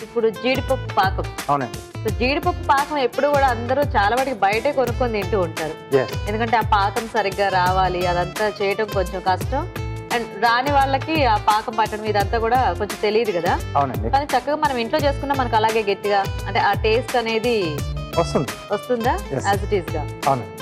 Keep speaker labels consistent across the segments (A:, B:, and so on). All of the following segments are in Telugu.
A: ఇప్పుడు జీడిపప్పు పాకం.
B: అవునండి.
A: సో జీడిపప్పు పాకం ఎప్పుడు కూడా అందరూ చాలా వాటికి బయటే కొనుక్కొని తింటూ ఉంటారు. ఎందుకంటే ఆ పాకం సరిగ్గా రావాలి, అదంతా చేయడం కొంచెం కష్టం. అండ్ రాని వాళ్ళకి ఆ పాకం పట్టడం ఇదంతా కూడా కొంచెం తెలియదు కదా.
B: అవునండి.
A: కానీ చక్కగా మనం ఇంట్లో చేసుకున్నా మనకు అలాగే గట్టిగా అంటే ఆ టేస్ట్ అనేది వస్తుందా యాజ్ ఇట్ ఈస్ గా?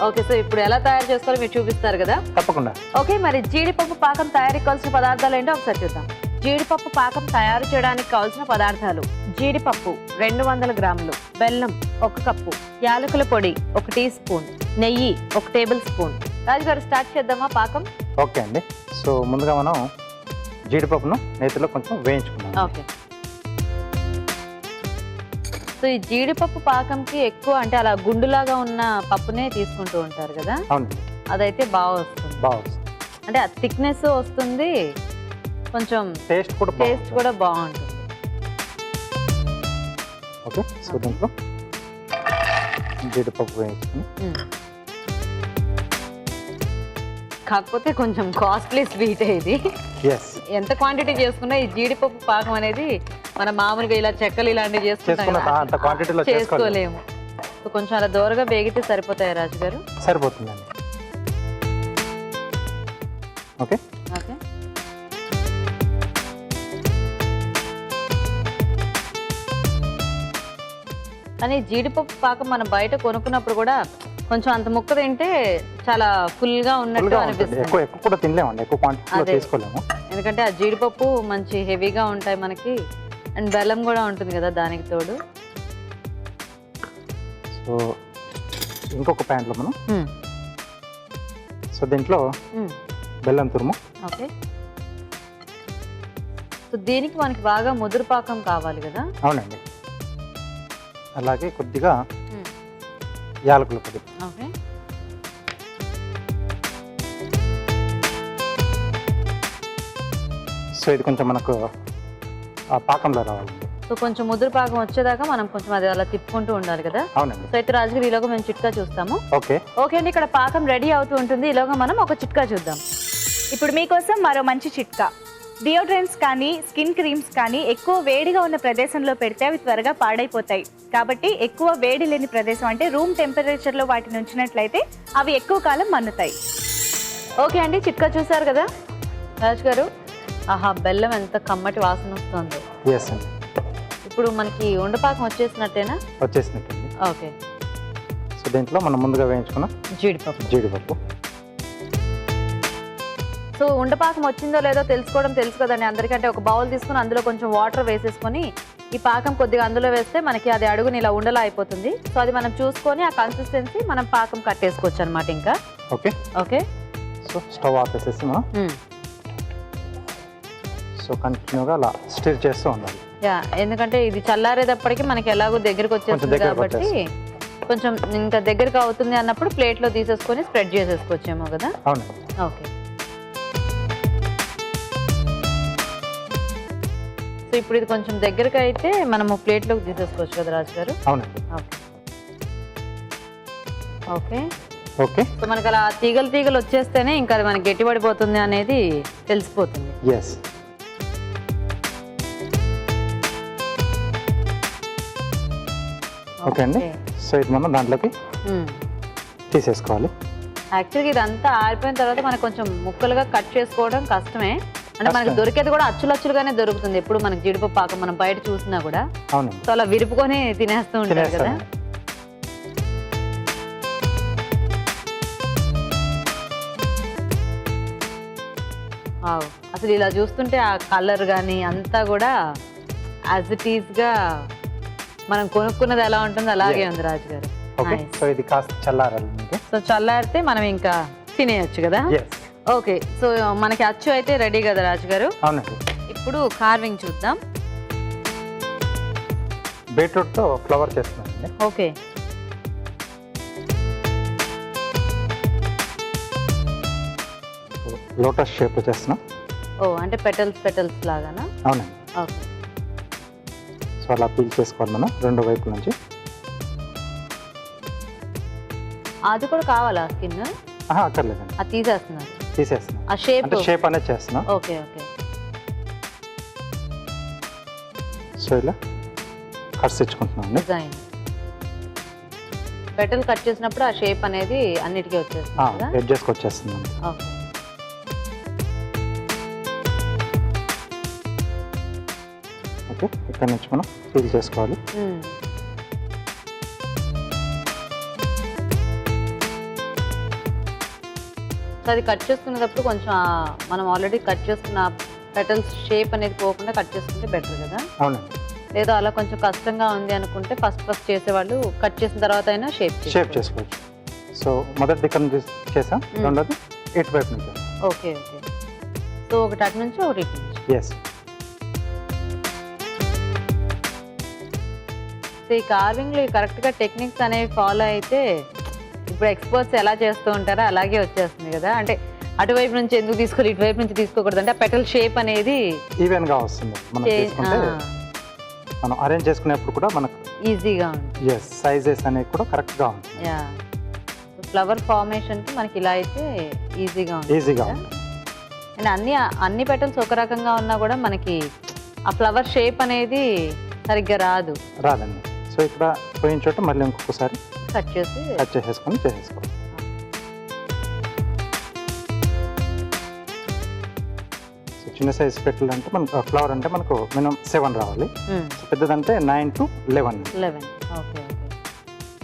A: ఓకే, సో ఇప్పుడు ఎలా తయారు చేసుకోవాలో మీరు చూపిస్తారు కదా.
B: తప్పకుండా.
A: ఓకే, మరి జీడిపప్పు పాకం తయారీకి కావాల్సిన పదార్థాలు ఏంటో ఒకసారి చూద్దాం. జీడిపప్పు పాకం తయారు చేయడానికి కావాల్సిన పదార్థాలు: జీడిపప్పు 200 గ్రాములు, బెల్లం 1 కప్పు, యాలకుల పొడి 1 టీ స్పూన్, నెయ్యి 1 టేబుల్ స్పూన్. రాజుగారు స్టార్ట్ చేద్దామా పాకం?
B: ఓకే అండి. సో ముందుగా మనం జీడిపప్పును నేతిలో కొంచెం వేయించుకున్నాం.
A: ఓకే. సో ఈ జీడిపప్పు పాకంకి ఎక్కువ అంటే అలా గుండులాగా ఉన్న పప్పునే తీసుకుంటూ ఉంటారు కదా.
B: అవునండి.
A: అదైతే బాగా వస్తుంది. అంటే ఆ థిక్నెస్ వస్తుంది, కొంచెం టేస్ట్ కూడా బాగుంటుంది.
B: ఓకే, సో దీంట్లో జీడిపప్పు వేయించుకుని,
A: కాకపోతే కొంచెం కాస్ట్లీ స్వీట్ ఇది. ఎంత క్వాంటిటీ చేసుకున్నా ఈ జీడిపప్పు పాకం అనేది మన మామూలుగా ఇలా చెక్కలు ఇలాంటివి చేసుకోలేము. కొంచెం అలా దూరగా వేగితే సరిపోతాయి రాజు గారు?
B: సరిపోతుందండి. Okay
A: okay. కానీ జీడిపప్పు పాకం మనం బయట కొనుక్కున్నప్పుడు కూడా కొంచెం అంత ముక్క తింటే చాలా ఫుల్ గా ఉన్నట్టు అనిపిస్తుంది.
B: ఎక్కువ కూడా తినలేమండి, ఎక్కువ క్వాంటిటీలో తీసుకోలేము.
A: ఎందుకంటే ఆ జీడిపప్పు మంచి హెవీగా ఉంటాయి మనకి, అండ్ బెల్లం కూడా ఉంటుంది కదా దానికి తోడు.
B: సో ఇంకొక ప్యాన్లో మనం సో దీంట్లో బెల్లం తురుము.
A: ఓకే. సో దీనికి మనకి బాగా ముదురు పాకం కావాలి కదా.
B: అవునండి. అలాగే కొద్దిగా యాలకుల పొడి.
A: ఓకే.
B: సో ఇది కొంచెం మనకు ఆ పాకంలో రావాలండి.
A: సో కొంచెం ముదురు పాకం వచ్చేదాకా మనం కొంచెం అది అలా తిప్పుకుంటూ ఉండాలి కదా.
B: అవునండి.
A: సో అయితే రాజుగారు ఈలోగా మేము చిట్కా చూస్తాము.
B: ఓకే
A: అండి, ఇక్కడ పాకం రెడీ అవుతూ ఉంటుంది. ఈలోగా మనం ఒక చిట్కా చూద్దాం.
C: ఇప్పుడు మీకోసం మరో మంచి చిట్కా. డియోడ్రెంట్స్ కానీ స్కిన్ క్రీమ్స్ కానీ ఎక్కువ వేడిగా ఉన్న ప్రదేశంలో పెడితే అవి త్వరగా పాడైపోతాయి. కాబట్టి ఎక్కువ వేడి లేని ప్రదేశం అంటే రూమ్ టెంపరేచర్లో వాటిని ఉంచినట్లయితే అవి ఎక్కువ కాలం మన్నుతాయి.
A: ఓకే అండి, చిట్కా చూసారు కదా రాజు గారు. ఆహా, బెల్లం ఎంత కమ్మటి వాసన వస్తుంది. ఇప్పుడు మనకి ఉండపాకం వచ్చేసినట్టేనా?
B: వచ్చేసినట్టండి.
A: ఓకే.
B: సో దీంట్లో మనం ముందుగా వేయించుకున్న జీడిపప్పు.
A: సో ఉండపాకం వచ్చిందో లేదో తెలుసు కదండి అందరికంటే. ఒక బౌల్ తీసుకుని అందులో కొంచెం వాటర్ వేసేసుకొని ఈ పాకం కొద్దిగా అందులో వేస్తే మనకి అది అడుగుని ఇలా ఉండలా అయిపోతుంది. సో అది మనం చూసుకొని ఆ కన్సిస్టెన్సీ మనం పాకం కట్టేసుకోవచ్చు అనమాట ఇంకా.
B: Okay
A: okay.
B: సో స్టవ్ ఆపేసేసి సో కంటిన్యూగా అలా స్టిర్ చేస్తూ ఉండాలి.
A: ఎందుకంటే ఇది చల్లారేటప్పటికి మనకి ఎలాగో దగ్గరకు వచ్చేస్తుంది కాబట్టి కొంచెం ఇంకా దగ్గరకు అవుతుంది అన్నప్పుడు ప్లేట్లో తీసేసుకొని స్ప్రెడ్ చేసేసుకోవచ్చేమో కదా.
B: అవునండి.
A: ఓకే. సో ఇప్పుడు ఇది కొంచెం దగ్గరకు అయితే మనము ప్లేట్లోకి తీసేసుకోవచ్చు కదా రాజు గారు.
B: అవునండి.
A: ఓకే.
B: ఓకే.
A: సో మనకి అలా తీగలు వచ్చేస్తేనే ఇంకా అది మనకి గట్టిపడిపోతుంది అనేది తెలిసిపోతుంది.
B: ఓకే అండి. సో ఇది మనం దాంట్లోకి తీసేసుకోవాలి.
A: యాక్చువల్గా ఇదంతా ఆరిపోయిన తర్వాత మనకు కొంచెం ముక్కలుగా కట్ చేసుకోవడం కష్టమే. అంటే మనకి దొరికేది కూడా అచ్చులుగానే దొరుకుతుంది ఎప్పుడు మనకి జీడిపప్పు పాకం మనం బయట చూసినా కూడా. సో అలా విరుపుకొని తినేస్తూ ఉంటారు కదా. అసలు ఇలా చూస్తుంటే ఆ కలర్ కానీ అంతా కూడా యాజ్ ఇట్ ఈస్ గా మనం కొనుక్కున్నది ఎలా ఉంటుందో అలాగే ఉంది రాజు గారు.
B: సో ఇది కాస్త చల్లారాలి.
A: సో చల్లారితే మనం ఇంకా తినేయచ్చు కదా. ఓకే. సో మనకి అచ్చు అయితే రెడీ కదా రాజు గారు.
B: అవునండి.
A: ఇప్పుడు కార్వింగ్ చూద్దాం.
B: బీట్రూట్ తో ఫ్లవర్ చేస్తున్నానండి.
A: ఓకే.
B: లోటస్ షేప్ చేస్తున్నాం.
A: అంటే పెటల్స్ లాగానా?
B: అవునండి.
A: ఓకే.
B: సో అలా పీల్ చేసుకోవాలి మనం రెండు వైపుల నుంచి.
A: అది కూడా కావాలా స్కిన్?
B: అక్కర్లేదండి.
A: అది తీసేస్తున్నాను. ఆ
B: షేప్ అనేది చేస్తున్నాం.
A: ఓకే.
B: సో ఇలా కట్స్ ఇచ్చుకుంటున్నాం అండి.
A: డిజైన్ పెటల్ కట్ చేసినప్పుడు ఆ షేప్ అనేది అన్నిటికీ వచ్చేస్తుంది కదా.
B: ఎడ్జెస్కి వచ్చేస్తుందండి.
A: ఓకే.
B: ఓకే, ఇక్కడ నుంచి మనం ఫీల్ చేసుకోవాలి.
A: సో అది కట్ చేసుకునేటప్పుడు కొంచెం మనం ఆల్రెడీ కట్ చేసుకున్న పెటల్స్ షేప్ అనేది పోకుండా కట్ చేసుకుంటే బెటర్ కదా.
B: అవునండి.
A: లేదా అలా కొంచెం కష్టంగా ఉంది అనుకుంటే ఫస్ట్ చేసేవాళ్ళు కట్ చేసిన తర్వాత అయినా షేప్
B: చేసుకోవచ్చు. సో మొదటి దగ్గర నుంచి చేసాం, రెండోది ఇటు వైపు నుంచి.
A: Okay okay. సో ఒకటి అటు నుంచి ఒకటి ఇటు నుంచి.
B: ఎస్.
A: సో ఈ కార్వింగ్లో కరెక్ట్గా టెక్నిక్స్ అనేవి ఫాలో అయితే ఇప్పుడు ఎక్స్పర్ట్స్ ఎలా చేస్తూ ఉంటారో అలాగే వచ్చేస్తుంది కదా. అంటే అటువైపు నుంచి ఎందుకు తీసుకోవాలి, ఇటువైపు నుంచి తీసుకోకూడదు, అంటే ఆ పెటల్ షేప్ అనేది
B: ఈవెన్గా వస్తుంది. మనం తీసుకుంటే మనం అరేంజ్ చేసుకునేప్పుడు కూడా మనకు
A: ఈజీగా ఉంటుంది.
B: ఎస్, సైజెస్ అనేవి కూడా కరెక్ట్గా ఉంటుంది.
A: యా, ఫ్లవర్ ఫార్మేషన్కి మనకి ఇలా అయితే ఈజీగా ఉంటుంది. అండ్ అన్ని పెటల్స్ ఒక రకంగా ఉన్నా కూడా మనకి ఆ ఫ్లవర్ షేప్ అనేది సరిగ్గా రాదండి.
B: సో ఇక్కడ పోయిన చోట మళ్ళీ ఇంకొకసారి
A: కట్ చేసేసుకోవాలి.
B: సో చిన్న సైజ్ పెట్టాలంటే మనకు ఫ్లవర్ అంటే మనకు మినిమం 7 రావాలి. పెద్దదంటే 9 to 11.
A: Okay okay.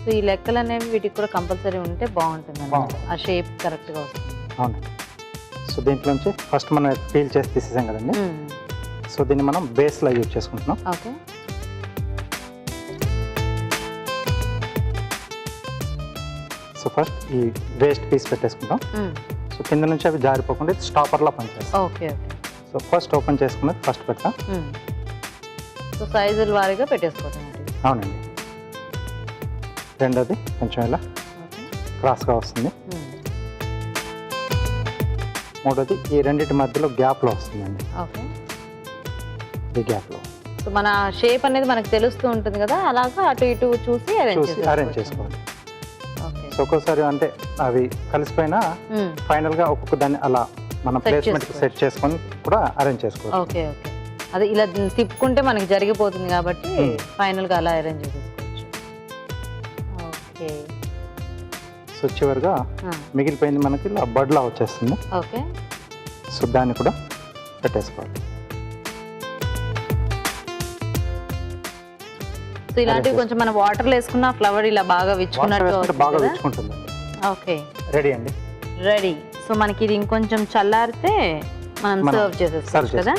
A: సో ఈ లెక్కలు అనేవి వీటికి కూడా కంపల్సరీ ఉంటే బాగుంటుంది, ఆ షేప్ కరెక్ట్గా వస్తుంది.
B: అవునండి. సో దీంట్లోంచి ఫస్ట్ మనం పీల్ చేసి తీసేసాం కదండి. సో దీన్ని మనం బేస్లో యూజ్ చేసుకుంటున్నాం.
A: ఓకే.
B: సో ఫస్ట్ ఈ వేస్ట్ పీస్ పెట్టేసుకుంటాం. సో కింద నుంచి అవి జారిపోకుండా స్టాపర్లా పనిచేస్తాం.
A: Okay okay.
B: So first open చేసుకున్నది ఫస్ట్ పెడతాం.
A: సో సైజుల వారీగా పెట్టేసుకోవడం.
B: అవునండి. రెండోది కొంచెం ఇలా క్రాస్గా వస్తుంది. మూడోది ఈ రెండింటి మధ్యలో గ్యాప్లో వస్తుందండి.
A: ఓకే.
B: ఈ గ్యాప్లో
A: సో మన షేప్ అనేది మనకు తెలుస్తూ ఉంటుంది కదా, అలాగా అటు ఇటు చూసి
B: అరేంజ్ చేసుకోవాలి. సో ఒక్కోసారి అంటే అవి కలిసిపోయినా ఫైనల్గా ఒక్కొక్క దాన్ని అలా మన ప్లేస్మెంట్ సెట్ చేసుకొని కూడా అరేంజ్ చేసుకోవాలి.
A: Okay okay. అదే ఇలా తిప్పుకుంటే మనకి జరిగిపోతుంది కాబట్టి ఫైనల్గా అలా అరేంజ్ చేసుకోవచ్చు. ఓకే.
B: సో చివరిగా మిగిలిపోయింది మనకి ఇలా బడ్లా వచ్చేస్తుంది.
A: ఓకే.
B: సో దాన్ని కూడా పెట్టేసుకోవాలి.
A: సో ఇలాంటివి కొంచెం మనం వాటర్లో వేసుకున్న ఫ్లవర్ ఇలా బాగా విచ్చుకున్నట్టు
B: బాగా విచ్చుకుంటుంది.
A: ఓకే,
B: రెడీ అండి.
A: రెడీ. సో మనకి ఇది ఇంకొంచెం చల్లారితే మనం సర్వ్ చేసేసుకోవచ్చు కదా.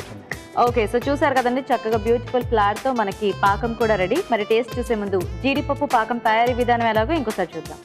A: ఓకే, సో చూసారు కదండి, చక్కగా బ్యూటిఫుల్ ఫ్లవర్తో మనకి పాకం కూడా రెడీ. మరి టేస్ట్ చూసే ముందు జీడిపప్పు పాకం తయారీ విధానం ఎలాగో ఇంకోసారి చూద్దాం.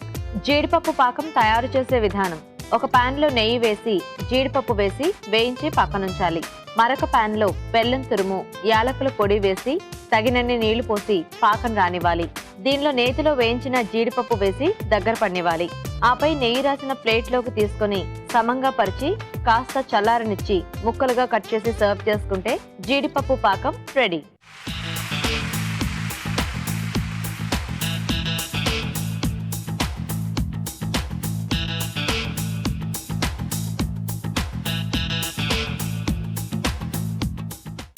A: జీడిపప్పు పాకం తయారు చేసే విధానం: ఒక ప్యాన్లో నెయ్యి వేసి జీడిపప్పు వేసి వేయించి పక్కనుంచాలి. మరొక ప్యాన్లో బెల్లం తురుము, యాలకుల పొడి వేసి తగినన్ని నీళ్లు పోసి పాకం రానివ్వాలి. దీనిలో నేతిలో వేయించిన జీడిపప్పు వేసి దగ్గర పడినివ్వాలి. ఆపై నెయ్యి రాసిన ప్లేట్లోకి తీసుకొని సమంగా పరిచి కాస్త చల్లారనిచ్చి ముక్కలుగా కట్ చేసి సర్వ్ చేసుకుంటే జీడిపప్పు పాకం రెడీ.